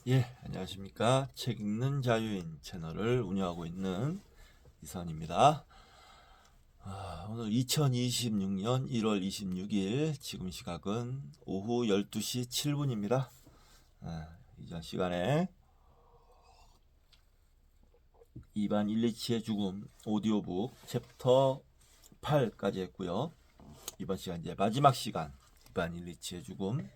예, 안녕하십니까. 책 읽는 자유인 채널을 운영하고 있는 이선입니다. 오늘 2026년 1월 26일, 지금 시각은 오후 12시 7분입니다. 이전 시간에 이반 일리치의 죽음 오디오북 챕터 8까지 했고요. 이번 시간 이제 마지막 시간, 이반 일리치의 죽음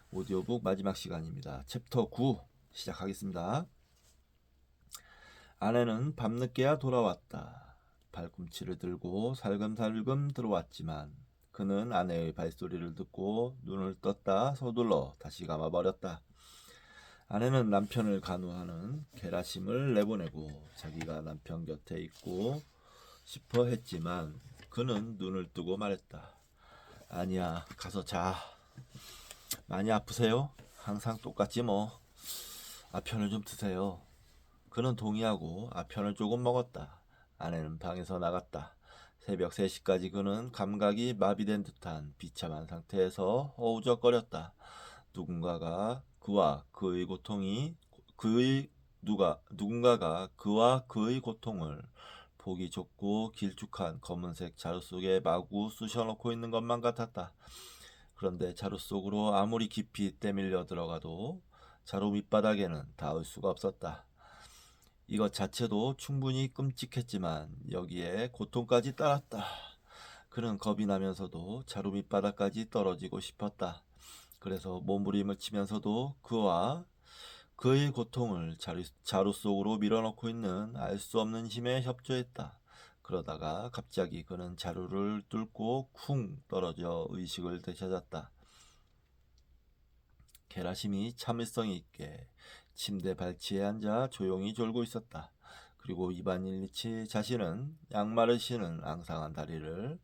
오디오북 마지막 시간입니다. 챕터 9 시작하겠습니다. 아내는 밤늦게야 돌아왔다. 발꿈치를 들고 살금살금 들어왔지만 그는 아내의 발소리를 듣고 눈을 떴다 서둘러 다시 감아버렸다. 아내는 남편을 간호하는 게라심을 내보내고 자기가 남편 곁에 있고 싶어 했지만 그는 눈을 뜨고 말했다. 아니야, 가서 자. 많이 아프세요? 항상 똑같지 뭐. 아편을 좀 드세요. 그는 동의하고 아편을 조금 먹었다. 아내는 방에서 나갔다. 새벽 3시까지 그는 감각이 마비된 듯한 비참한 상태에서 허우적거렸다. 누군가가 그와 그의 고통이 누군가가 그와 그의 고통을 보기 좁고 길쭉한 검은색 자루 속에 마구 쑤셔넣고 있는 것만 같았다. 그런데 자루 속으로 아무리 깊이 때밀려 들어가도 자루 밑바닥에는 닿을 수가 없었다. 이것 자체도 충분히 끔찍했지만 여기에 고통까지 따랐다. 그는 겁이 나면서도 자루 밑바닥까지 떨어지고 싶었다. 그래서 몸부림을 치면서도 그와 그의 고통을 자루 속으로 밀어넣고 있는 알 수 없는 힘에 협조했다. 그러다가 갑자기 그는 자루를 뚫고 쿵 떨어져 의식을 되찾았다. 게라심이 참을성이 있게 침대 발치에 앉아 조용히 졸고 있었다. 그리고 이반 일리치 자신은 양말을 신은 앙상한 다리를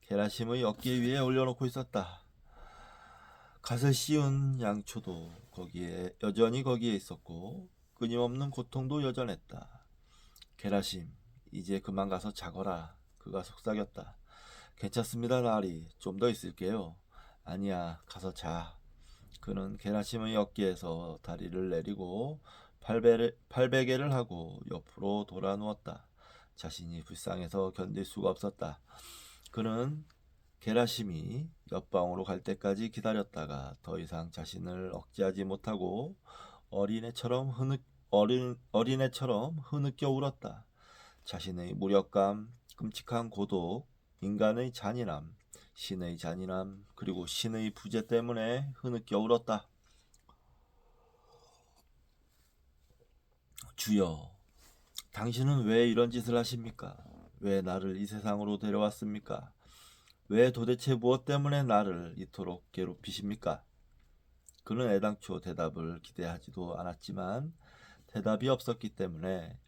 게라심의 어깨 위에 올려놓고 있었다. 갓을 씌운 양초도 여전히 거기에 있었고 끊임없는 고통도 여전했다. 게라심, 이제 그만 가서 자거라. 그가 속삭였다. 괜찮습니다, 나리. 좀 더 있을게요. 아니야, 가서 자. 그는 게라심의 어깨에서 다리를 내리고 팔베개를 하고 옆으로 돌아 누웠다. 자신이 불쌍해서 견딜 수가 없었다. 그는 게라심이 옆방으로 갈 때까지 기다렸다가 더 이상 자신을 억제하지 못하고 어린애처럼 흐느껴 울었다. 자신의 무력감, 끔찍한 고독, 인간의 잔인함, 신의 잔인함, 그리고 신의 부재 때문에 흐느껴 울었다. 주여, 당신은 왜 이런 짓을 하십니까? 왜 나를 이 세상으로 데려왔습니까? 왜 도대체 무엇 때문에 나를 이토록 괴롭히십니까? 그는 애당초 대답을 기대하지도 않았지만 대답이 없었기 때문에,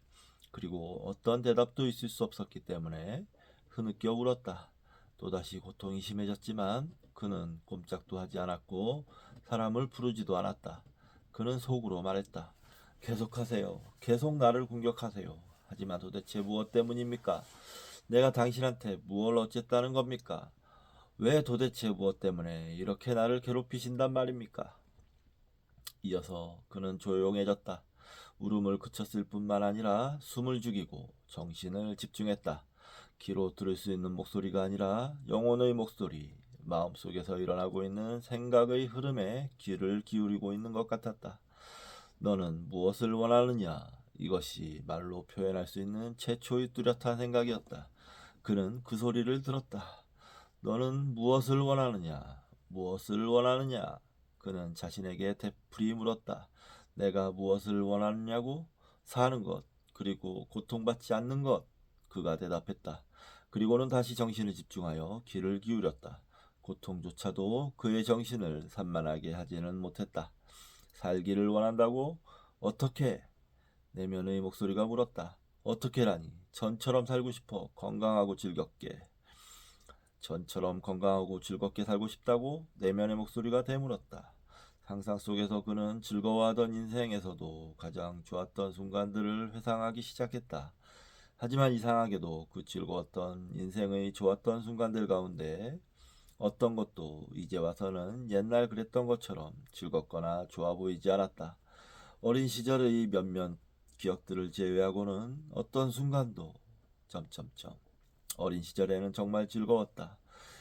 그리고 어떤 대답도 있을 수 없었기 때문에 흐느껴 울었다. 또다시 고통이 심해졌지만 그는 꼼짝도 하지 않았고 사람을 부르지도 않았다. 그는 속으로 말했다. 계속하세요. 계속 나를 공격하세요. 하지만 도대체 무엇 때문입니까? 내가 당신한테 무엇을 어쨌다는 겁니까? 왜 도대체 무엇 때문에 이렇게 나를 괴롭히신단 말입니까? 이어서 그는 조용해졌다. 울음을 그쳤을 뿐만 아니라 숨을 죽이고 정신을 집중했다. 귀로 들을 수 있는 목소리가 아니라 영혼의 목소리, 마음속에서 일어나고 있는 생각의 흐름에 귀를 기울이고 있는 것 같았다. 너는 무엇을 원하느냐? 이것이 말로 표현할 수 있는 최초의 뚜렷한 생각이었다. 그는 그 소리를 들었다. 너는 무엇을 원하느냐? 무엇을 원하느냐? 그는 자신에게 되풀이 물었다. 내가 무엇을 원하느냐고? 사는 것, 그리고 고통받지 않는 것. 그가 대답했다. 그리고는 다시 정신을 집중하여 귀를 기울였다. 고통조차도 그의 정신을 산만하게 하지는 못했다. 살기를 원한다고? 어떻게? 내면의 목소리가 물었다. 어떻게라니? 전처럼 살고 싶어. 건강하고 즐겁게. 전처럼 건강하고 즐겁게 살고 싶다고 내면의 목소리가 되물었다. 상상 속에서 그는 즐거워하던 인생에서도 가장 좋았던 순간들을 회상하기 시작했다. 하지만 이상하게도 그 즐거웠던 인생의 좋았던 순간들 가운데 어떤 것도 이제 와서는 옛날 그랬던 것처럼 즐겁거나 좋아 보이지 않았다. 어린 시절의 몇몇 기억들을 제외하고는 어떤 순간도 점점점 어린 시절에는 정말 즐거웠다.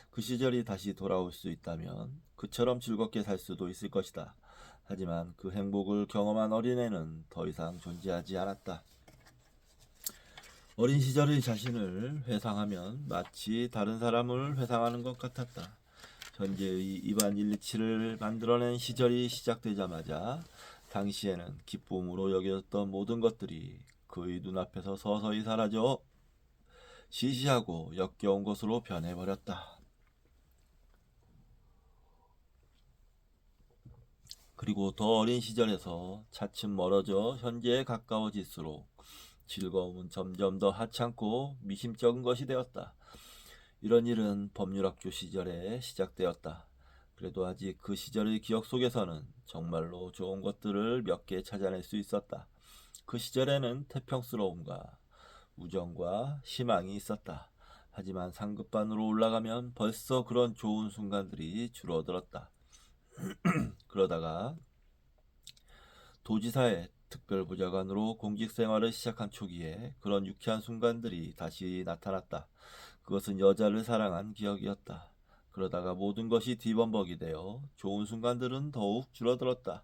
그 시절이 다시 돌아올 수 있다면 그처럼 즐겁게 살 수도 있을 것이다. 하지만 그 행복을 경험한 어린애는 더 이상 존재하지 않았다. 어린 시절의 자신을 회상하면 마치 다른 사람을 회상하는 것 같았다. 현재의 이반 일리치를 만들어낸 시절이 시작되자마자 당시에는 기쁨으로 여겨졌던 모든 것들이 그의 눈앞에서 서서히 사라져 시시하고 역겨운 것으로 변해버렸다. 그리고 더 어린 시절에서 차츰 멀어져 현재에 가까워질수록 즐거움은 점점 더 하찮고 미심쩍은 것이 되었다. 이런 일은 법률학교 시절에 시작되었다. 그래도 아직 그 시절의 기억 속에서는 정말로 좋은 것들을 몇 개 찾아낼 수 있었다. 그 시절에는 태평스러움과 우정과 희망이 있었다. 하지만 상급반으로 올라가면 벌써 그런 좋은 순간들이 줄어들었다. 그러다가 도지사의 특별보좌관으로 공직생활을 시작한 초기에 그런 유쾌한 순간들이 다시 나타났다. 그것은 여자를 사랑한 기억이었다. 그러다가 모든 것이 뒤범벅이 되어 좋은 순간들은 더욱 줄어들었다.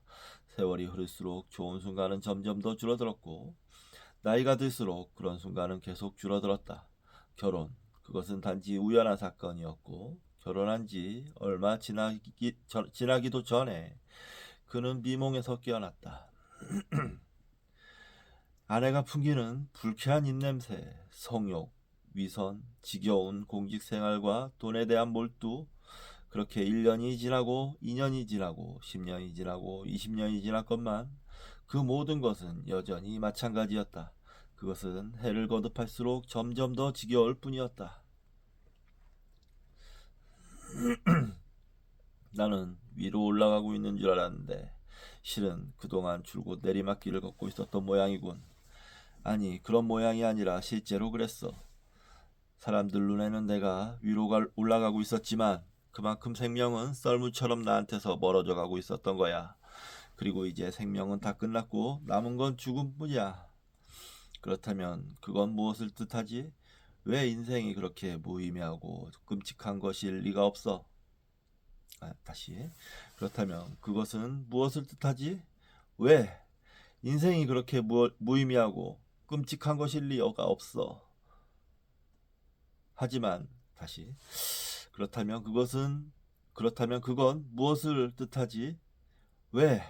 세월이 흐를수록 좋은 순간은 점점 더 줄어들었고 나이가 들수록 그런 순간은 계속 줄어들었다. 결혼, 그것은 단지 우연한 사건이었고 결혼한 지 얼마 지나기도 전에 그는 미몽에서 깨어났다. 아내가 풍기는 불쾌한 입냄새, 성욕, 위선, 지겨운 공직생활과 돈에 대한 몰두, 그렇게 1년이 지나고 2년이 지나고 10년이 지나고 20년이 지났건만 그 모든 것은 여전히 마찬가지였다. 그것은 해를 거듭할수록 점점 더 지겨울 뿐이었다. 나는 위로 올라가고 있는 줄 알았는데 실은 그동안 줄곧 내리막길을 걷고 있었던 모양이군. 아니, 그런 모양이 아니라 실제로 그랬어. 사람들 눈에는 내가 위로 올라가고 있었지만 그만큼 생명은 썰물처럼 나한테서 멀어져 가고 있었던 거야. 그리고 이제 생명은 다 끝났고 남은 건 죽음뿐이야. 그렇다면 그건 무엇을 뜻하지? 왜 인생이 그렇게 무의미하고 끔찍한 것일 리가 없어? 다시. 그렇다면 그것은 무엇을 뜻하지? 왜 인생이 그렇게 무의미하고 끔찍한 것일 리가 없어? 하지만 다시. 그렇다면 그건 무엇을 뜻하지? 왜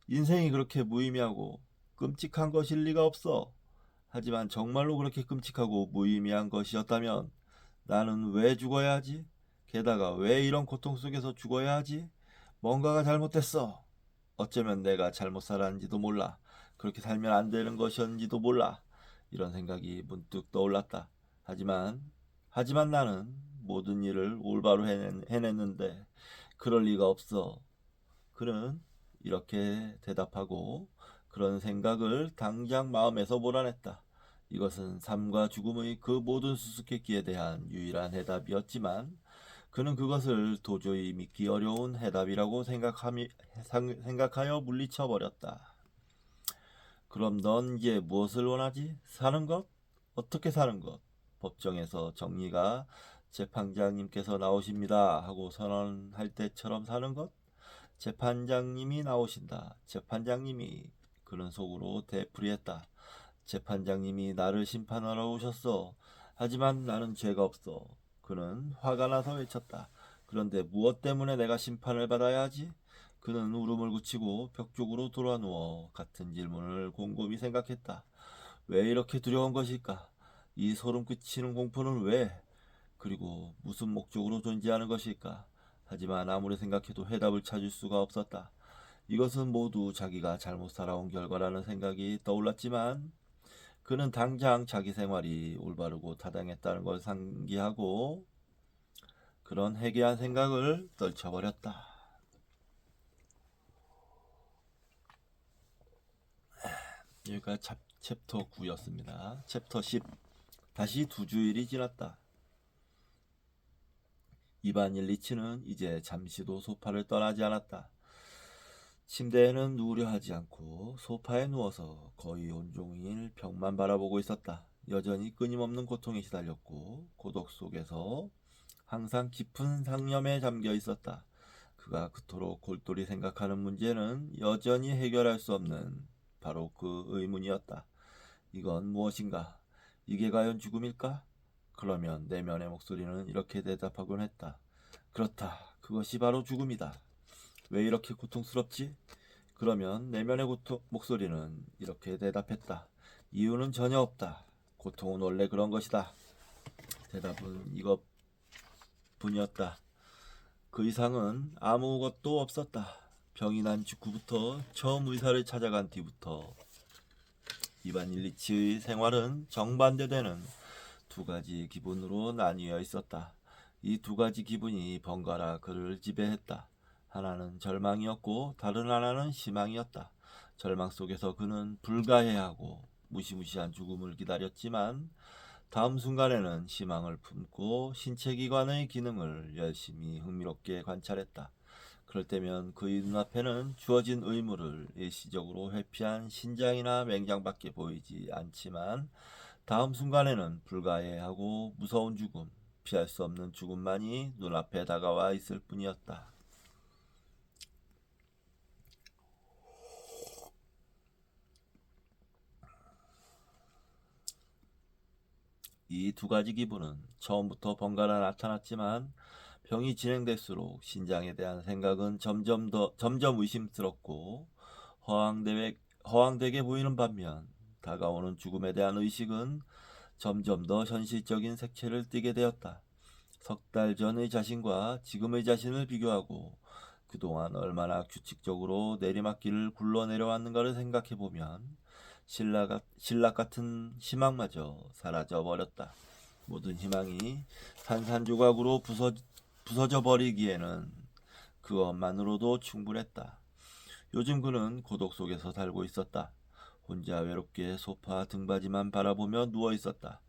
인생이 그렇게 무의미하고 끔찍한 것일 리가 없어? 하지만 정말로 그렇게 끔찍하고 무의미한 것이었다면 나는 왜 죽어야 하지? 게다가 왜 이런 고통 속에서 죽어야 하지? 뭔가가 잘못됐어. 어쩌면 내가 잘못 살았는지도 몰라. 그렇게 살면 안 되는 것이었는지도 몰라. 이런 생각이 문득 떠올랐다. 하지만 나는 모든 일을 올바로 해냈는데 그럴 리가 없어. 그는 이렇게 대답하고 그런 생각을 당장 마음에서 몰아냈다. 이것은 삶과 죽음의 그 모든 수수께끼에 대한 유일한 해답이었지만 그는 그것을 도저히 믿기 어려운 해답이라고 생각하여 물리쳐 버렸다. 그럼 넌 이제 무엇을 원하지? 사는 것? 어떻게 사는 것? 법정에서 정리가 재판장님께서 나오십니다 하고 선언할 때처럼 사는 것? 재판장님이 나오신다. 재판장님이. 그는 속으로 되풀이했다. 재판장님이 나를 심판하러 오셨어. 하지만 나는 죄가 없어. 그는 화가 나서 외쳤다. 그런데 무엇 때문에 내가 심판을 받아야 하지? 그는 울음을 그치고 벽 쪽으로 돌아 누워 같은 질문을 곰곰이 생각했다. 왜 이렇게 두려운 것일까? 이 소름 끼치는 공포는 왜? 그리고 무슨 목적으로 존재하는 것일까? 하지만 아무리 생각해도 해답을 찾을 수가 없었다. 이것은 모두 자기가 잘못 살아온 결과라는 생각이 떠올랐지만 그는 당장 자기 생활이 올바르고 타당했다는 걸 상기하고 그런 해괴한 생각을 떨쳐버렸다. 여기까지 챕터 9였습니다. 챕터 10. 다시 2주일이 지났다. 이반 일리치는 이제 잠시도 소파를 떠나지 않았다. 침대에는 누우려 하지 않고 소파에 누워서 거의 온종일 벽만 바라보고 있었다. 여전히 끊임없는 고통에 시달렸고 고독 속에서 항상 깊은 상념에 잠겨 있었다. 그가 그토록 골똘히 생각하는 문제는 여전히 해결할 수 없는 바로 그 의문이었다. 이건 무엇인가? 이게 과연 죽음일까? 그러면 내면의 목소리는 이렇게 대답하곤 했다. 그렇다. 그것이 바로 죽음이다. 왜 이렇게 고통스럽지? 그러면 내면의 목소리는 이렇게 대답했다. 이유는 전혀 없다. 고통은 원래 그런 것이다. 대답은 이것뿐이었다. 그 이상은 아무것도 없었다. 병이 난 직후부터 처음 의사를 찾아간 뒤부터 이반 일리치의 생활은 정반대되는 두 가지 기분으로 나뉘어 있었다. 이 두 가지 기분이 번갈아 그를 지배했다. 하나는 절망이었고 다른 하나는 희망이었다. 절망 속에서 그는 불가해하고 무시무시한 죽음을 기다렸지만 다음 순간에는 희망을 품고 신체기관의 기능을 열심히 흥미롭게 관찰했다. 그럴 때면 그의 눈앞에는 주어진 의무를 일시적으로 회피한 신장이나 맹장밖에 보이지 않지만 다음 순간에는 불가해하고 무서운 죽음, 피할 수 없는 죽음만이 눈앞에 다가와 있을 뿐이었다. 이 두 가지 기분은 처음부터 번갈아 나타났지만 병이 진행될수록 신장에 대한 생각은 점점 의심스럽고 허황되게 보이는 반면 다가오는 죽음에 대한 의식은 점점 더 현실적인 색채를 띠게 되었다. 석 달 전의 자신과 지금의 자신을 비교하고 그동안 얼마나 규칙적으로 내리막길을 굴러내려왔는가를 생각해보면 신락 같은 희망마저 사라져 버렸다. 모든 희망이 산산조각으로 부서져 버리기에는 그것만으로도 충분했다. 요즘 그는 고독 속에서 살고 있었다. 혼자 외롭게 소파 등받이만 바라보며 누워 있었다.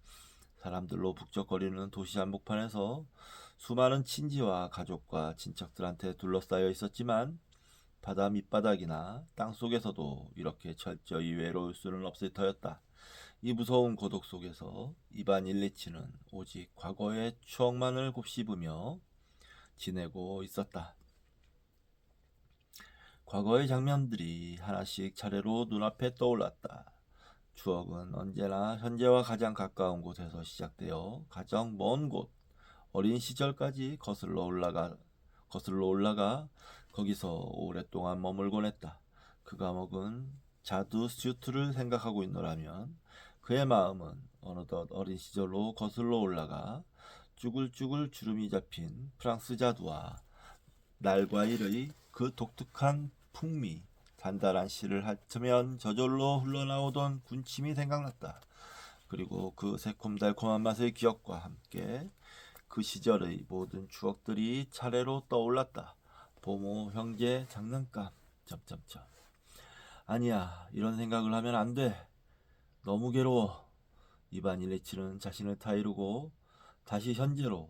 사람들로 북적거리는 도시 한복판에서 수많은 친지와 가족과 친척들한테 둘러싸여 있었지만 바다 밑바닥이나 땅속에서도 이렇게 철저히 외로울 수는 없을 터였다. 이 무서운 고독 속에서 이반 일리치는 오직 과거의 추억만을 곱씹으며 지내고 있었다. 과거의 장면들이 하나씩 차례로 눈앞에 떠올랐다. 추억은 언제나 현재와 가장 가까운 곳에서 시작되어 가장 먼 곳, 어린 시절까지 거슬러 올라가 거기서 오랫동안 머물곤 했다. 그가 먹은 자두 스튜트를 생각하고 있노라면 그의 마음은 어느덧 어린 시절로 거슬러 올라가 쭈글쭈글 주름이 잡힌 프랑스 자두와 날과일의 그 독특한 풍미, 단단한 씨를 핥으면 저절로 흘러나오던 군침이 생각났다. 그리고 그 새콤달콤한 맛의 기억과 함께 그 시절의 모든 추억들이 차례로 떠올랐다. 보모, 형제, 장난감, 점점점. 아니야, 이런 생각을 하면 안 돼. 너무 괴로워. 이반 일리치는 자신을 타이르고 다시 현재로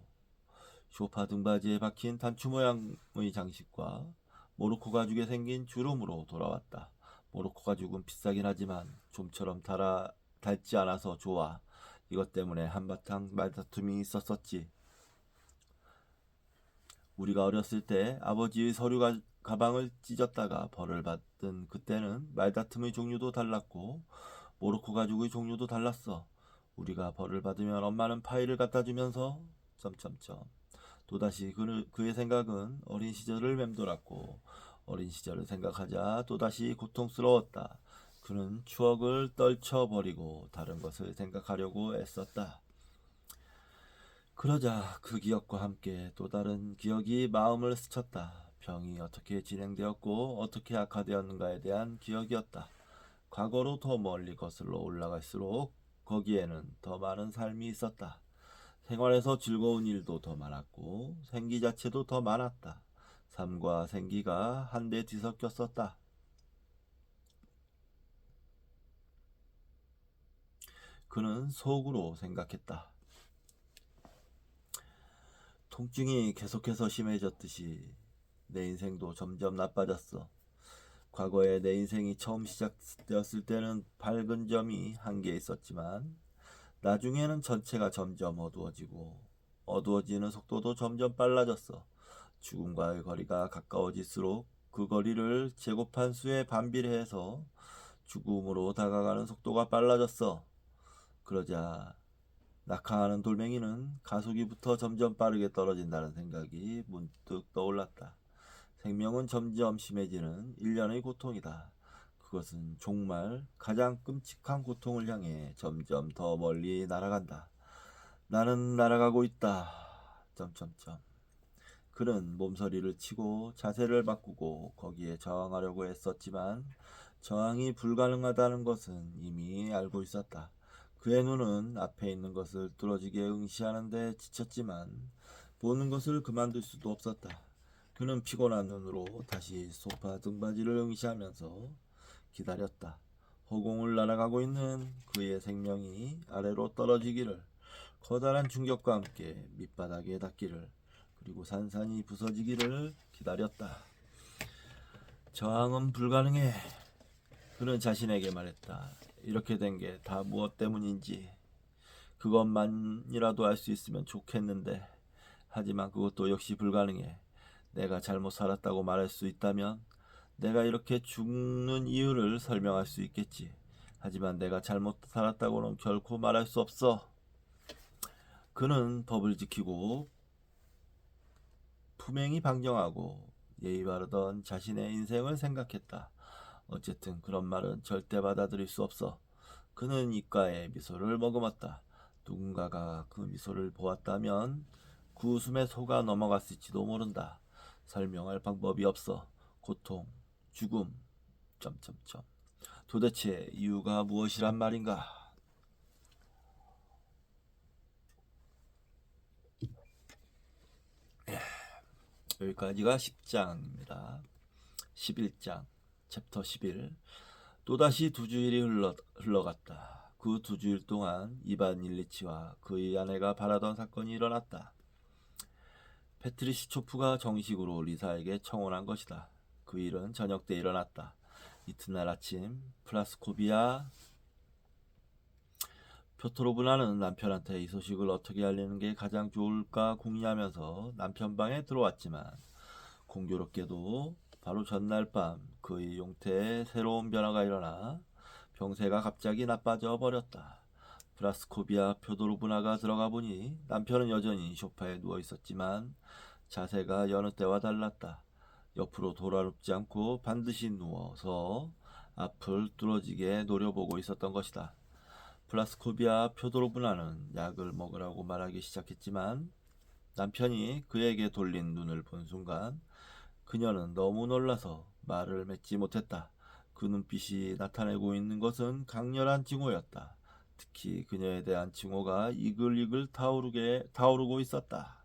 소파 등받이에 박힌 단추 모양의 장식과 모로코 가죽에 생긴 주름으로 돌아왔다. 모로코 가죽은 비싸긴 하지만 좀처럼 닳지 않아서 좋아. 이것 때문에 한바탕 말다툼이 있었었지. 우리가 어렸을 때 아버지의 서류 가방을 찢었다가 벌을 받던 그때는 말다툼의 종류도 달랐고 모로코 가죽의 종류도 달랐어. 우리가 벌을 받으면 엄마는 파일을 갖다 주면서 점점점. 또다시 그의 생각은 어린 시절을 맴돌았고 어린 시절을 생각하자 또다시 고통스러웠다. 그는 추억을 떨쳐버리고 다른 것을 생각하려고 애썼다. 그러자 그 기억과 함께 또 다른 기억이 마음을 스쳤다. 병이 어떻게 진행되었고 어떻게 악화되었는가에 대한 기억이었다. 과거로 더 멀리 거슬러 올라갈수록 거기에는 더 많은 삶이 있었다. 생활에서 즐거운 일도 더 많았고 생기 자체도 더 많았다. 삶과 생기가 한데 뒤섞였었다. 그는 속으로 생각했다. 통증이 계속해서 심해졌듯이 내 인생도 점점 나빠졌어. 과거에 내 인생이 처음 시작되었을 때는 밝은 점이 한 개 있었지만 나중에는 전체가 점점 어두워지는 속도도 점점 빨라졌어. 죽음과의 거리가 가까워질수록 그 거리를 제곱한 수에 반비례해서 죽음으로 다가가는 속도가 빨라졌어. 그러자 낙하하는 돌멩이는 가속이부터 점점 빠르게 떨어진다는 생각이 문득 떠올랐다. 생명은 점점 심해지는 일련의 고통이다. 그것은 정말 가장 끔찍한 고통을 향해 점점 더 멀리 날아간다. 나는 날아가고 있다. 점점점. 그는 몸서리를 치고 자세를 바꾸고 거기에 저항하려고 했었지만 저항이 불가능하다는 것은 이미 알고 있었다. 그의 눈은 앞에 있는 것을 뚫어지게 응시하는데 지쳤지만 보는 것을 그만둘 수도 없었다. 그는 피곤한 눈으로 다시 소파 등받이를 응시하면서 기다렸다. 허공을 날아가고 있는 그의 생명이 아래로 떨어지기를, 커다란 충격과 함께 밑바닥에 닿기를, 그리고 산산이 부서지기를 기다렸다. 저항은 불가능해. 그는 자신에게 말했다. 이렇게 된 게 다 무엇 때문인지 그것만이라도 알 수 있으면 좋겠는데, 하지만 그것도 역시 불가능해. 내가 잘못 살았다고 말할 수 있다면 내가 이렇게 죽는 이유를 설명할 수 있겠지. 하지만 내가 잘못 살았다고는 결코 말할 수 없어. 그는 법을 지키고 품행이 방정하고 예의 바르던 자신의 인생을 생각했다. 어쨌든 그런 말은 절대 받아들일 수 없어. 그는 입가에 미소를 머금었다. 누군가가 그 미소를 보았다면 그 웃음에 속아 넘어갔을지도 모른다. 설명할 방법이 없어. 고통, 죽음, 점점점. 도대체 이유가 무엇이란 말인가? 여기까지가 10장입니다. 11장, 챕터 11. 또다시 2주일이 흘러갔다. 그 2주일 동안 이반 일리치와 그의 아내가 바라던 사건이 일어났다. 페트리시초프가 정식으로 리사에게 청혼한 것이다. 그 일은 저녁 때 일어났다. 이튿날 아침 플라스코비아 표토로브나는 남편한테 이 소식을 어떻게 알리는 게 가장 좋을까 궁리하면서 남편 방에 들어왔지만 공교롭게도 바로 전날 밤 그의 용태에 새로운 변화가 일어나 병세가 갑자기 나빠져 버렸다. 플라스코비아 표도로브나가 들어가 보니 남편은 여전히 소파에 누워 있었지만 자세가 여느 때와 달랐다. 옆으로 돌아눕지 않고 반드시 누워서 앞을 뚫어지게 노려보고 있었던 것이다. 플라스코비아 표도로브나는 약을 먹으라고 말하기 시작했지만 남편이 그에게 돌린 눈을 본 순간 그녀는 너무 놀라서 말을 맺지 못했다. 그 눈빛이 나타내고 있는 것은 강렬한 징후였다. 특히 그녀에 대한 징후가 이글이글 타오르고 있었다.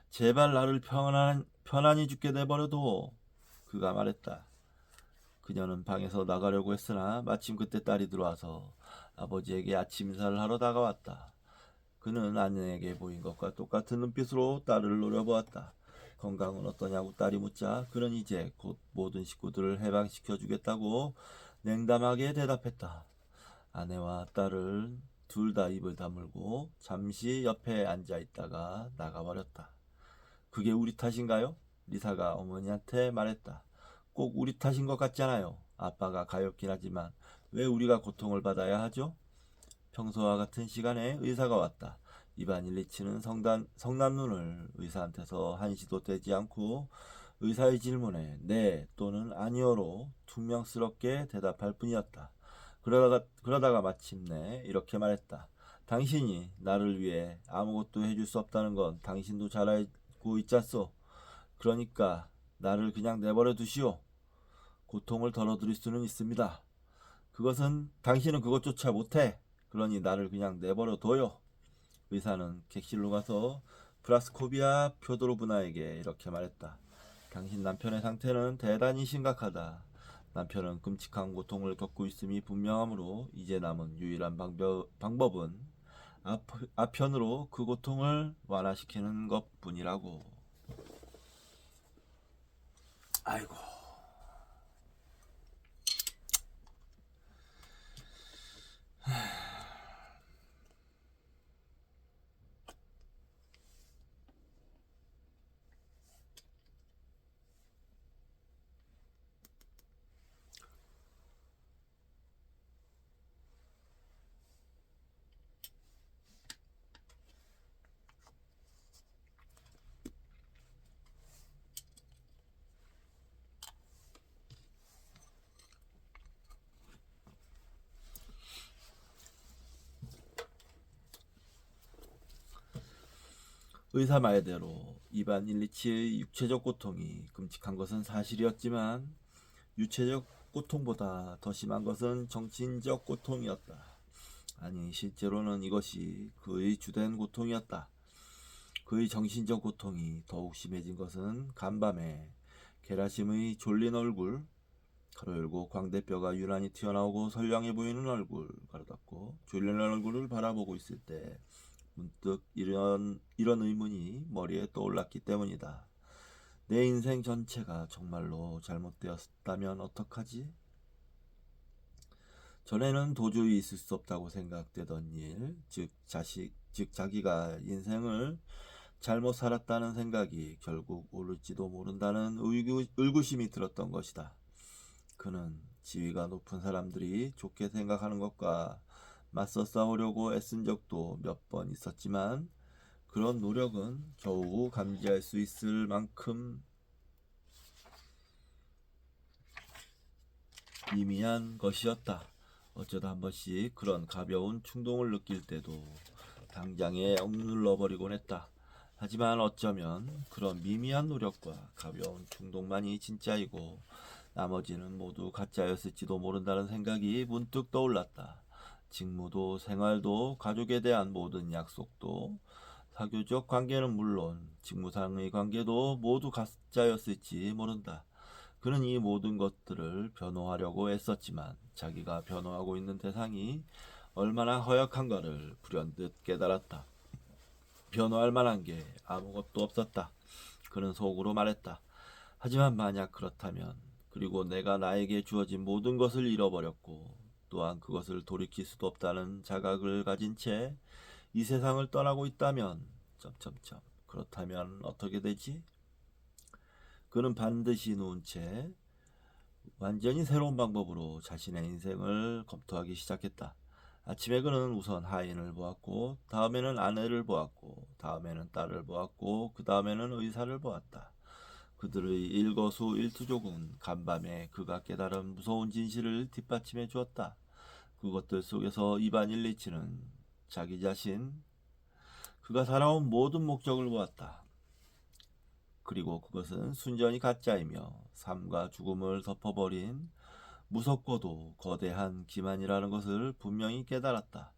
제발 나를 편안히 죽게 내버려둬. 그가 말했다. 그녀는 방에서 나가려고 했으나 마침 그때 딸이 들어와서 아버지에게 아침 인사를 하러 다가왔다. 그는 아내에게 보인 것과 똑같은 눈빛으로 딸을 노려보았다. 건강은 어떠냐고 딸이 묻자 그는 이제 곧 모든 식구들을 해방시켜 주겠다고 냉담하게 대답했다. 아내와 딸은 둘 다 입을 다물고 잠시 옆에 앉아 있다가 나가버렸다. 그게 우리 탓인가요? 리사가 어머니한테 말했다. 꼭 우리 탓인 것 같잖아요. 아빠가 가엾긴 하지만 왜 우리가 고통을 받아야 하죠? 평소와 같은 시간에 의사가 왔다. 이반 일리치는 성난 눈을 의사한테서 한시도 떼지 않고 의사의 질문에 네 또는 아니요로 퉁명스럽게 대답할 뿐이었다. 그러다가 마침내 이렇게 말했다. 당신이 나를 위해 아무것도 해줄 수 없다는 건 당신도 잘 알고 있잖소. 그러니까 나를 그냥 내버려 두시오. 고통을 덜어드릴 수는 있습니다. 당신은 그것조차 못해. 그러니 나를 그냥 내버려 둬요. 의사는 객실로 가서 프라스코비아 표도로브나에게 이렇게 말했다. 당신 남편의 상태는 대단히 심각하다. 남편은 끔찍한 고통을 겪고 있음이 분명하므로 이제 남은 유일한 방법은 아편으로 그 고통을 완화시키는 것뿐이라고. 아이고, 의사 말대로 이반 일리치의 육체적 고통이 끔찍한 것은 사실이었지만 유체적 고통보다 더 심한 것은 정신적 고통이었다. 아니, 실제로는 이것이 그의 주된 고통이었다. 그의 정신적 고통이 더욱 심해진 것은 간밤에 게라심의 졸린 얼굴, 가로 열고 광대뼈가 유난히 튀어나오고 선량해 보이는 얼굴, 가로 닫고 졸린 얼굴을 바라보고 있을 때 문득 이런 의문이 머리에 떠올랐기 때문이다. 내 인생 전체가 정말로 잘못되었다면 어떡하지? 전에는 도저히 있을 수 없다고 생각되던 일, 즉 자기가 인생을 잘못 살았다는 생각이 결국 옳을지도 모른다는 의구심이 들었던 것이다. 그는 지위가 높은 사람들이 좋게 생각하는 것과 맞서 싸우려고 애쓴 적도 몇 번 있었지만 그런 노력은 겨우 감지할 수 있을 만큼 미미한 것이었다. 어쩌다 한 번씩 그런 가벼운 충동을 느낄 때도 당장에 억눌러 버리곤 했다. 하지만 어쩌면 그런 미미한 노력과 가벼운 충동만이 진짜이고 나머지는 모두 가짜였을지도 모른다는 생각이 문득 떠올랐다. 직무도 생활도 가족에 대한 모든 약속도 사교적 관계는 물론 직무상의 관계도 모두 가짜였을지 모른다. 그는 이 모든 것들을 변호하려고 애썼지만 자기가 변호하고 있는 대상이 얼마나 허약한가를 불현듯 깨달았다. 변호할 만한 게 아무것도 없었다. 그는 속으로 말했다. 하지만 만약 그렇다면, 그리고 내가 나에게 주어진 모든 것을 잃어버렸고 또한 그것을 돌이킬 수도 없다는 자각을 가진 채 이 세상을 떠나고 있다면 그렇다면 어떻게 되지? 그는 반드시 누운 채 완전히 새로운 방법으로 자신의 인생을 검토하기 시작했다. 아침에 그는 우선 하인을 보았고 다음에는 아내를 보았고 다음에는 딸을 보았고 그 다음에는 의사를 보았다. 그들의 일거수일투족은 간밤에 그가 깨달은 무서운 진실을 뒷받침해 주었다. 그것들 속에서 이반 일리치는 자기 자신, 그가 살아온 모든 목적을 보았다. 그리고 그것은 순전히 가짜이며 삶과 죽음을 덮어버린 무섭고도 거대한 기만이라는 것을 분명히 깨달았다.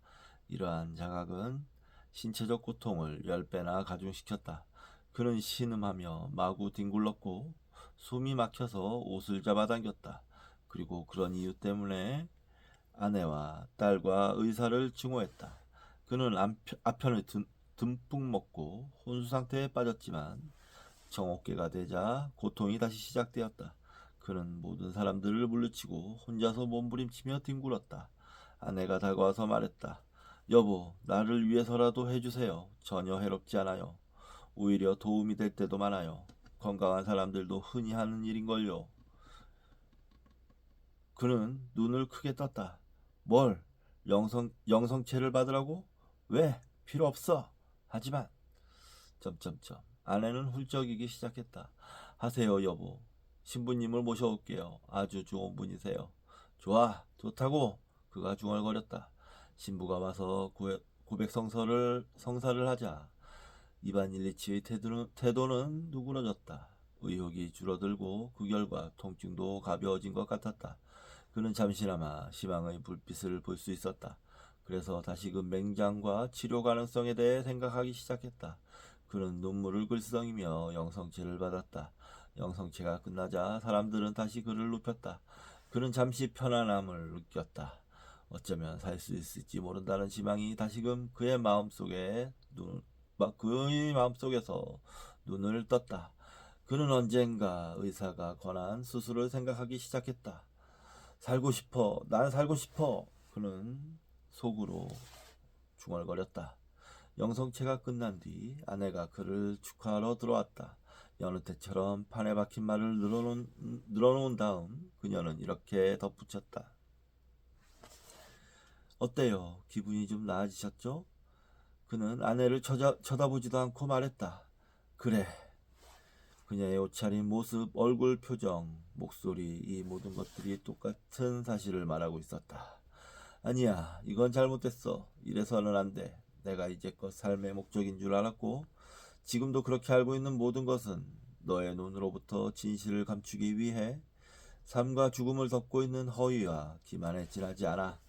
이러한 자각은 신체적 고통을 10배나 가중시켰다. 그는 신음하며 마구 뒹굴렀고 숨이 막혀서 옷을 잡아당겼다. 그리고 그런 이유 때문에 아내와 딸과 의사를 증오했다. 그는 아편을 듬뿍 먹고 혼수 상태에 빠졌지만 정오께가 되자 고통이 다시 시작되었다. 그는 모든 사람들을 물리치고 혼자서 몸부림치며 뒹굴었다. 아내가 다가와서 말했다. 여보, 나를 위해서라도 해주세요. 전혀 해롭지 않아요. 오히려 도움이 될 때도 많아요. 건강한 사람들도 흔히 하는 일인걸요. 그는 눈을 크게 떴다. 뭘? 영성체를 받으라고? 왜? 필요 없어. 하지만 아내는 훌쩍이기 시작했다. 하세요, 여보. 신부님을 모셔올게요. 아주 좋은 분이세요. 좋다고. 그가 중얼거렸다. 신부가 와서 고백 성사를 하자 이반 일리치의 태도는 누그러졌다. 의욕이 줄어들고 그 결과 통증도 가벼워진 것 같았다. 그는 잠시나마 희망의 불빛을 볼 수 있었다. 그래서 다시금 맹장과 치료 가능성에 대해 생각하기 시작했다. 그는 눈물을 글썽이며 영성체를 받았다. 영성체가 끝나자 사람들은 다시 그를 눕혔다. 그는 잠시 편안함을 느꼈다. 어쩌면 살 수 있을지 모른다는 희망이 다시금 그의 마음속에서 눈을 떴다. 그는 언젠가 의사가 권한 수술을 생각하기 시작했다. 살고 싶어. 난 살고 싶어. 그는 속으로 중얼거렸다. 영성체가 끝난 뒤 아내가 그를 축하하러 들어왔다. 여느 때처럼 판에 박힌 말을 늘어놓은 다음 그녀는 이렇게 덧붙였다. 어때요? 기분이 좀 나아지셨죠? 그는 아내를 쳐다보지도 않고 말했다. 그래. 그녀의 옷차림, 모습, 얼굴 표정, 목소리, 이 모든 것들이 똑같은 사실을 말하고 있었다. 아니야, 이건 잘못됐어. 이래서는 안 돼. 내가 이제껏 삶의 목적인 줄 알았고 지금도 그렇게 알고 있는 모든 것은 너의 눈으로부터 진실을 감추기 위해 삶과 죽음을 덮고 있는 허위와 기만에 지나지 않아.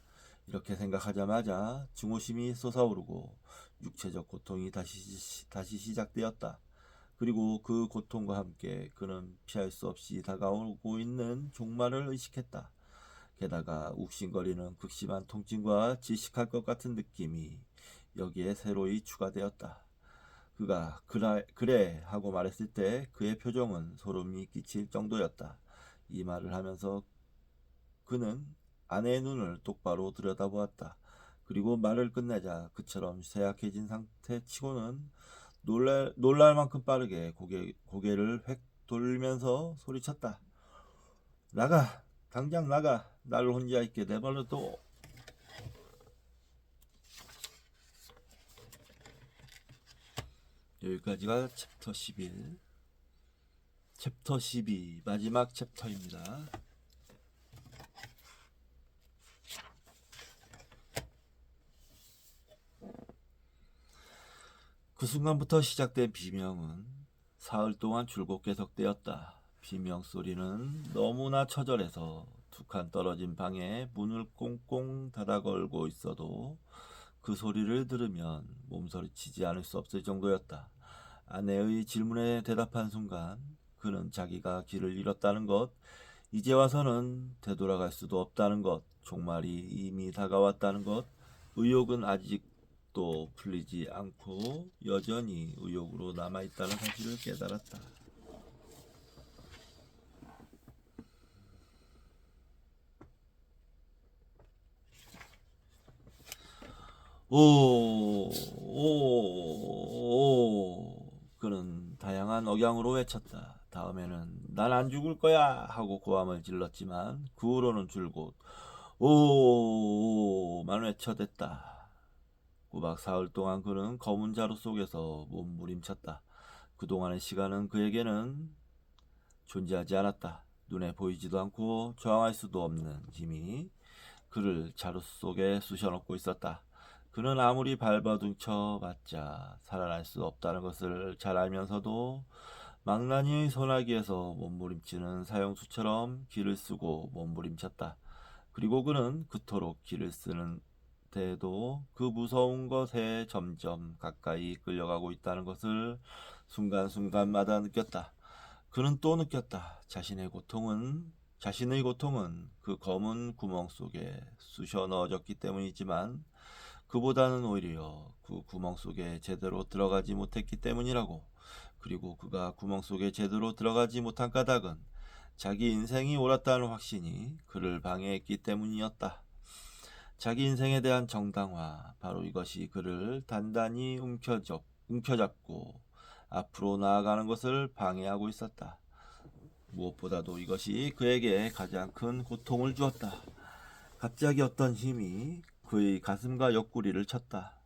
이렇게 생각하자마자 증오심이 솟아오르고 육체적 고통이 다시 시작되었다. 그리고 그 고통과 함께 그는 피할 수 없이 다가오고 있는 종말을 의식했다. 게다가 욱신거리는 극심한 통증과 질식할 것 같은 느낌이 여기에 새로이 추가되었다. 그가 그래 하고 말했을 때 그의 표정은 소름이 끼칠 정도였다. 이 말을 하면서 그는 아내의 눈을 똑바로 들여다보았다. 그리고 말을 끝내자 그처럼 쇠약해진 상태치고는 놀랄 만큼 빠르게 고개를 획 돌면서 소리쳤다. 나가! 당장 나가! 나를 혼자 있게 내버려둬! 여기까지가 챕터 11, 챕터 12 마지막 챕터입니다. 그 순간부터 시작된 비명은 사흘 동안 줄곧 계속되었다. 비명 소리는 너무나 처절해서 두 칸 떨어진 방에 문을 꽁꽁 닫아 걸고 있어도 그 소리를 들으면 몸서리치지 않을 수 없을 정도였다. 아내의 질문에 대답한 순간 그는 자기가 길을 잃었다는 것, 이제 와서는 되돌아갈 수도 없다는 것, 종말이 이미 다가왔다는 것, 의욕은 아직도 풀리지 않고 여전히 의욕으로 남아있다는 사실을 깨달았다. 그는 다양한 억양으로 외쳤다. 다음에는 난 안 죽을 거야 하고 고함을 질렀지만 그 후로는 줄곧 오만 외쳐댔다. 꼬박 사흘 동안 그는 검은 자루 속에서 몸부림쳤다. 그동안의 시간은 그에게는 존재하지 않았다. 눈에 보이지도 않고 저항할 수도 없는 힘이 그를 자루 속에 쑤셔넣고 있었다. 그는 아무리 발버둥쳐 봤자 살아날 수 없다는 것을 잘 알면서도 망나니의 소나기에서 몸부림치는 사형수처럼 기를 쓰고 몸부림쳤다. 그리고 그는 그토록 기를 쓰는 데도 그 무서운 것에 점점 가까이 끌려가고 있다는 것을 순간순간마다 느꼈다. 그는 또 느꼈다. 자신의 고통은 그 검은 구멍 속에 쑤셔 넣어졌기 때문이지만 그보다는 오히려 그 구멍 속에 제대로 들어가지 못했기 때문이라고. 그리고 그가 구멍 속에 제대로 들어가지 못한 까닭은 자기 인생이 옳았다는 확신이 그를 방해했기 때문이었다. 자기 인생에 대한 정당화, 바로 이것이 그를 단단히 움켜잡고 앞으로 나아가는 것을 방해하고 있었다. 무엇보다도 이것이 그에게 가장 큰 고통을 주었다. 갑자기 어떤 힘이 그의 가슴과 옆구리를 쳤다.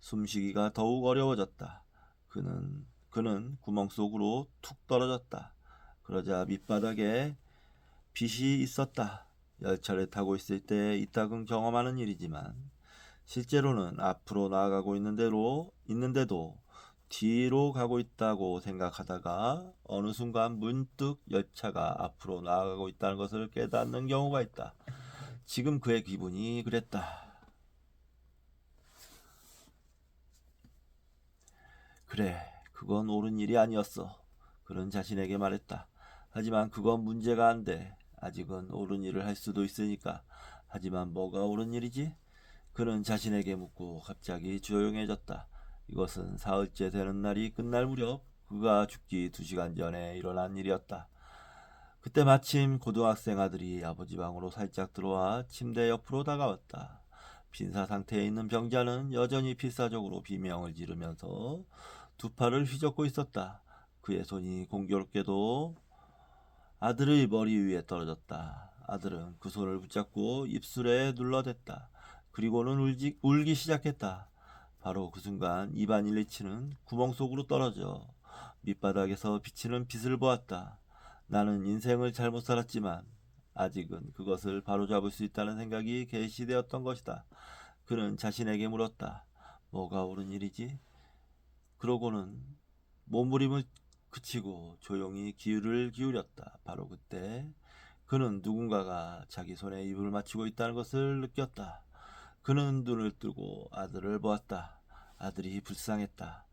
숨쉬기가 더욱 어려워졌다. 그는 구멍 속으로 툭 떨어졌다. 그러자 밑바닥에 빛이 있었다. 열차를 타고 있을 때 이따금 경험하는 일이지만 실제로는 앞으로 나아가고 있는데도 뒤로 가고 있다고 생각하다가 어느 순간 문득 열차가 앞으로 나아가고 있다는 것을 깨닫는 경우가 있다. 지금 그의 기분이 그랬다. 그래, 그건 옳은 일이 아니었어. 그는 자신에게 말했다. 하지만 그건 문제가 안 돼. 아직은 옳은 일을 할 수도 있으니까. 하지만 뭐가 옳은 일이지? 그는 자신에게 묻고 갑자기 조용해졌다. 이것은 사흘째 되는 날이 끝날 무렵 그가 죽기 2시간 전에 일어난 일이었다. 그때 마침 고등학생 아들이 아버지 방으로 살짝 들어와 침대 옆으로 다가왔다. 빈사 상태에 있는 병자는 여전히 필사적으로 비명을 지르면서 두 팔을 휘젓고 있었다. 그의 손이 공교롭게도 아들의 머리 위에 떨어졌다. 아들은 그 손을 붙잡고 입술에 눌러댔다. 그리고는 울기 시작했다. 바로 그 순간 입안 일리치는 구멍 속으로 떨어져 밑바닥에서 비치는 빛을 보았다. 나는 인생을 잘못 살았지만 아직은 그것을 바로잡을 수 있다는 생각이 개시되었던 것이다. 그는 자신에게 물었다. 뭐가 옳은 일이지? 그러고는 몸부림을 그치고 조용히 귀를 기울였다. 바로 그때 그는 누군가가 자기 손에 입을 맞추고 있다는 것을 느꼈다. 그는 눈을 뜨고 아들을 보았다. 아들이 불쌍했다.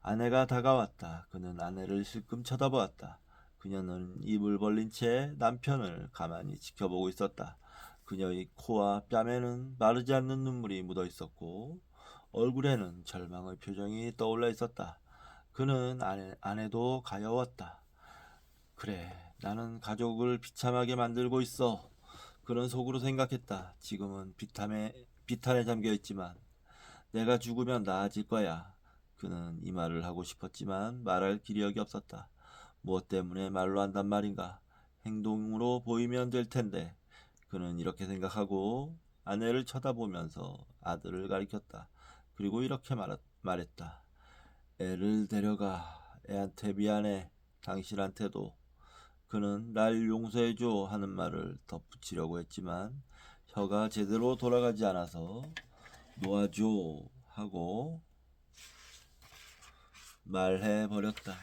아내가 다가왔다. 그는 아내를 실끔 쳐다보았다. 그녀는 입을 벌린 채 남편을 가만히 지켜보고 있었다. 그녀의 코와 뺨에는 마르지 않는 눈물이 묻어 있었고 얼굴에는 절망의 표정이 떠올라 있었다. 그는 아내도 가여웠다. 그래, 나는 가족을 비참하게 만들고 있어. 그는 속으로 생각했다. 지금은 비탄에 잠겨 있지만 내가 죽으면 나아질 거야. 그는 이 말을 하고 싶었지만 말할 기력이 없었다. 무엇 때문에 말로 한단 말인가? 행동으로 보이면 될 텐데. 그는 이렇게 생각하고 아내를 쳐다보면서 아들을 가리켰다. 그리고 이렇게 말했다. 애를 데려가. 애한테 미안해. 당신한테도. 그는 날 용서해줘 하는 말을 덧붙이려고 했지만 혀가 제대로 돌아가지 않아서 놓아줘 하고 말해버렸다.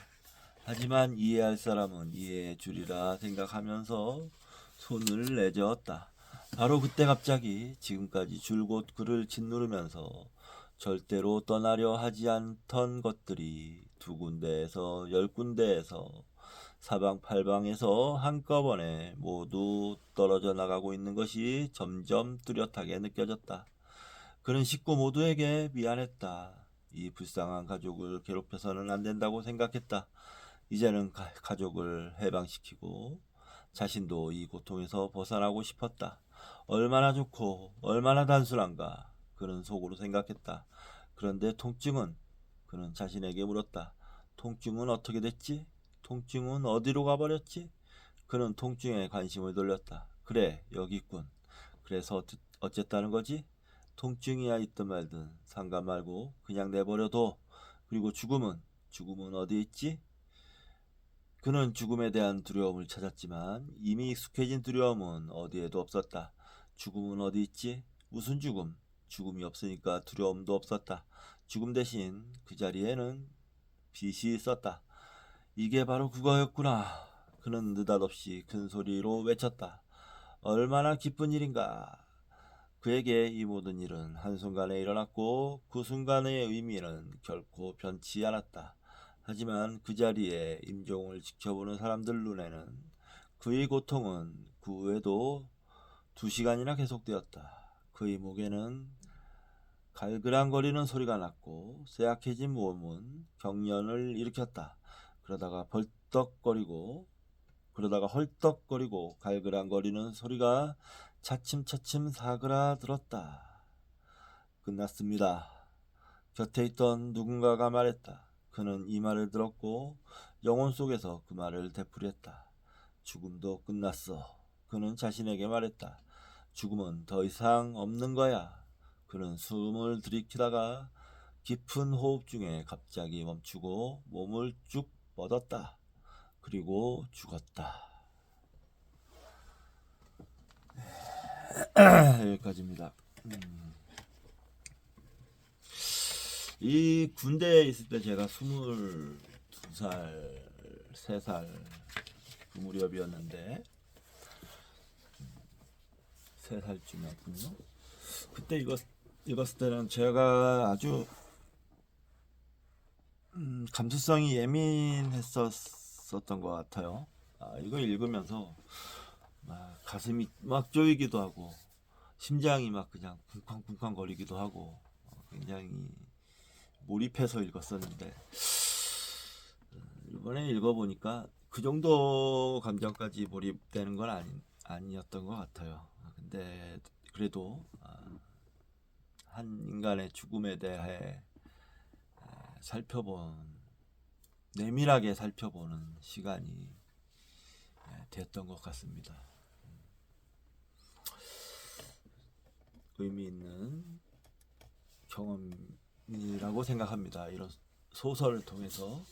하지만 이해할 사람은 이해해 주리라 생각하면서 손을 내저었다. 바로 그때 갑자기 지금까지 줄곧 그를 짓누르면서 절대로 떠나려 하지 않던 것들이 두 군데에서 10군데에서 사방팔방에서 한꺼번에 모두 떨어져 나가고 있는 것이 점점 뚜렷하게 느껴졌다. 그는 식구 모두에게 미안했다. 이 불쌍한 가족을 괴롭혀서는 안 된다고 생각했다. 이제는 가족을 해방시키고 자신도 이 고통에서 벗어나고 싶었다. 얼마나 좋고 얼마나 단순한가 그는 속으로 생각했다. 그런데 통증은? 그는 자신에게 물었다. 통증은 어떻게 됐지? 통증은 어디로 가버렸지? 그는 통증에 관심을 돌렸다. 그래, 여기 있군. 그래서 어쨌다는 거지? 통증이야 있든 말든 상관 말고 그냥 내버려둬. 그리고 죽음은? 죽음은 어디 있지? 그는 죽음에 대한 두려움을 찾았지만 이미 익숙해진 두려움은 어디에도 없었다. 죽음은 어디 있지? 무슨 죽음? 죽음이 없으니까 두려움도 없었다. 죽음 대신 그 자리에는 빛이 있었다. 이게 바로 그거였구나. 그는 느닷없이 큰 소리로 외쳤다. 얼마나 기쁜 일인가. 그에게 이 모든 일은 한순간에 일어났고 그 순간의 의미는 결코 변치 않았다. 하지만 그 자리에 임종을 지켜보는 사람들 눈에는 그의 고통은 그 후에도 2시간이나 계속되었다. 그의 목에는 갈그랑거리는 소리가 났고 쇠약해진 몸은 경련을 일으켰다. 그러다가 헐떡거리고 갈그랑거리는 소리가 차츰차츰 사그라들었다. 끝났습니다. 곁에 있던 누군가가 말했다. 그는 이 말을 들었고 영혼 속에서 그 말을 되풀이했다. 죽음도 끝났어. 그는 자신에게 말했다. 죽음은 더 이상 없는 거야. 그는 숨을 들이키다가 깊은 호흡 중에 갑자기 멈추고 몸을 쭉 뻗었다. 그리고 죽었다. 여기까지입니다. 이 군대에 있을 때 제가 22살, 3살 그 무렵이었는데 3살쯤이었군요. 그때 읽었을 때는 제가 아주 감수성이 예민했었던 것 같아요. 이거 읽으면서 막 가슴이 막 쪼이기도 하고 심장이 막 그냥 쿵쾅쿵쾅 거리기도 하고 굉장히 몰입해서 읽었었는데 이번에 읽어보니까 그 정도 감정까지 몰입되는 건 아니었던 것 같아요. 근데 그래도 한 인간의 죽음에 대해 내밀하게 살펴보는 시간이 됐던 것 같습니다. 의미 있는 경험이라고 생각합니다. 이런 소설을 통해서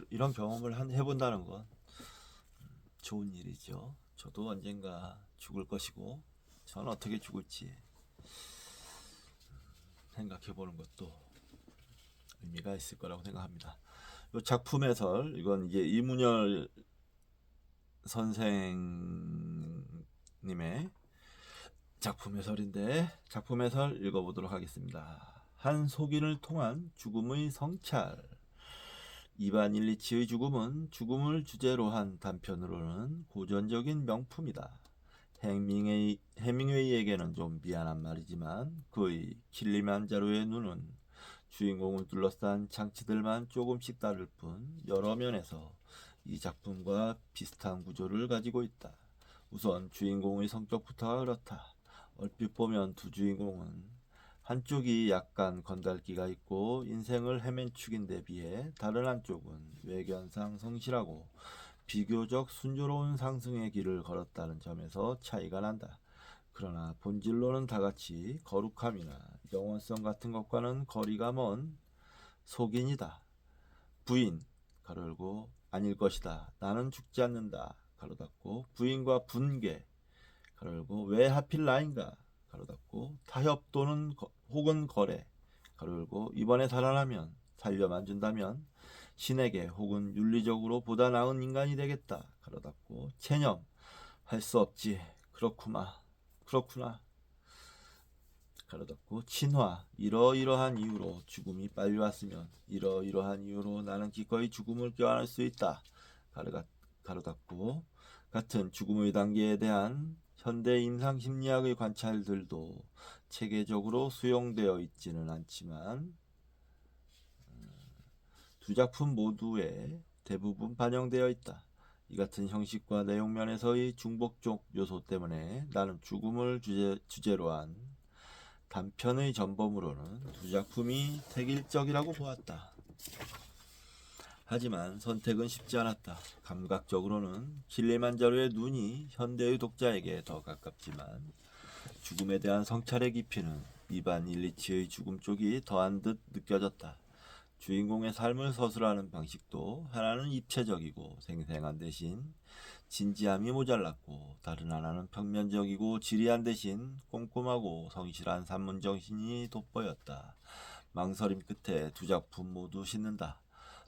이런 경험을 해본다는 건 좋은 일이죠. 저도 언젠가 죽을 것이고 저는 어떻게 죽을지 생각해보는 것도 의미가 있을 거라고 생각합니다. 이 작품 해설, 이건 이제 이문열 선생님의 작품 해설인데, 작품 해설 읽어보도록 하겠습니다. 한 속인을 통한 죽음의 성찰. 이반 일리치의 죽음은 죽음을 주제로 한 단편으로는 고전적인 명품이다. 해밍웨이에게는 좀 미안한 말이지만 그의 킬리만자로의 눈은 주인공을 둘러싼 장치들만 조금씩 다를 뿐 여러 면에서 이 작품과 비슷한 구조를 가지고 있다. 우선 주인공의 성격부터가 그렇다. 얼핏 보면 두 주인공은 한쪽이 약간 건달기가 있고 인생을 헤맨 축인데 비해 다른 한쪽은 외견상 성실하고 비교적 순조로운 상승의 길을 걸었다는 점에서 차이가 난다. 그러나 본질로는 다같이 거룩함이나 영원성 같은 것과는 거리가 먼 속인이다. 부인 가로 열고 아닐 것이다. 나는 죽지 않는다. 가로 닫고 부인과 분개 가로 열고 왜 하필 나인가 가로 닫고 타협 또는 혹은 거래 가로 열고 이번에 살아나면 살려만 준다면 신에게 혹은 윤리적으로 보다 나은 인간이 되겠다 가로 닫고 체념 할 수 없지 그렇구나 가로 닫고 친화 이러이러한 이유로 죽음이 빨리 왔으면 이러이러한 이유로 나는 기꺼이 죽음을 껴안을 수 있다 가로 닫고 같은 죽음의 단계에 대한 현대 임상 심리학의 관찰들도 체계적으로 수용되어 있지는 않지만 두 작품 모두에 대부분 반영되어 있다. 이 같은 형식과 내용 면에서의 중복적 요소 때문에 나는 죽음을 주제로 한 단편의 전범으로는 두 작품이 택일적이라고 보았다. 하지만 선택은 쉽지 않았다. 감각적으로는 킬리만자로의 눈이 현대의 독자에게 더 가깝지만 죽음에 대한 성찰의 깊이는 이반 일리치의 죽음 쪽이 더한 듯 느껴졌다. 주인공의 삶을 서술하는 방식도 하나는 입체적이고 생생한 대신 진지함이 모자랐고 다른 하나는 평면적이고 지리한 대신 꼼꼼하고 성실한 산문정신이 돋보였다. 망설임 끝에 두 작품 모두 신는다.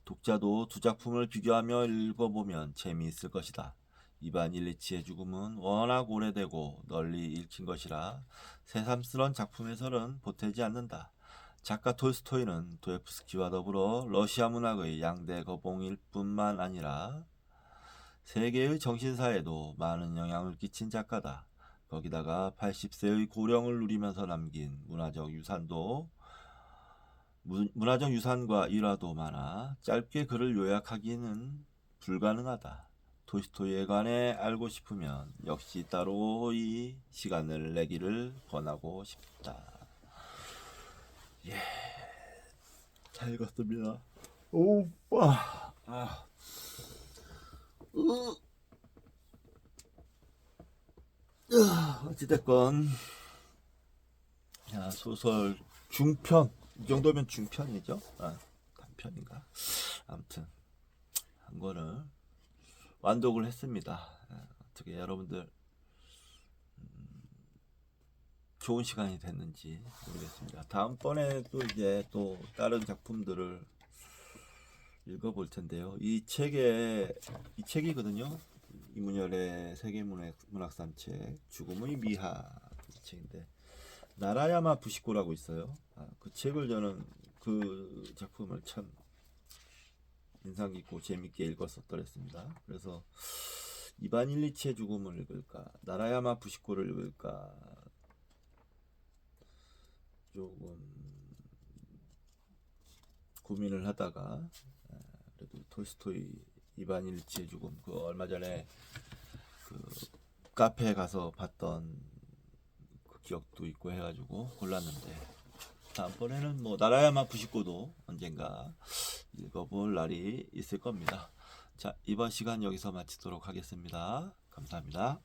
독자도 두 작품을 비교하며 읽어보면 재미있을 것이다. 이반 일리치의 죽음은 워낙 오래되고 널리 읽힌 것이라 새삼스런 작품 해설은 보태지 않는다. 작가 톨스토이는 도에프스키와 더불어 러시아 문학의 양대 거봉일 뿐만 아니라 세계의 정신사에도 많은 영향을 끼친 작가다. 거기다가 80세의 고령을 누리면서 남긴 문화적 유산과 일화도 많아 짧게 그를 요약하기는 불가능하다. 톨스토이에 관해 알고 싶으면 역시 따로이 시간을 내기를 권하고 싶다. 예, 잘 읽었습니다. 오빠. 어찌됐건 소설 중편 이 정도면 중편이죠. 단편인가. 아무튼 한 거를 완독을 했습니다. 어떻게 여러분들 좋은 시간이 됐는지 모르겠습니다. 다음번에 또 이제 또 다른 작품들을 읽어볼 텐데요. 이 책이거든요. 이문열의 세계문학산책 죽음의 미화 이 책인데 나라야마 부시코라고 있어요. 그 책을 저는 그 작품을 참 인상 깊고 재밌게 읽었었더랬습니다. 그래서 이반 일리치의 죽음을 읽을까 나라야마 부시코를 읽을까 조금 고민을 하다가 그래도 톨스토이 이반 일리치의 죽음 그 얼마 전에 그 카페에 가서 봤던 그 기억도 있고 해가지고 골랐는데 다음번에는 뭐 나라야마 부시코도 언젠가 읽어볼 날이 있을 겁니다. 자, 이번 시간 여기서 마치도록 하겠습니다. 감사합니다.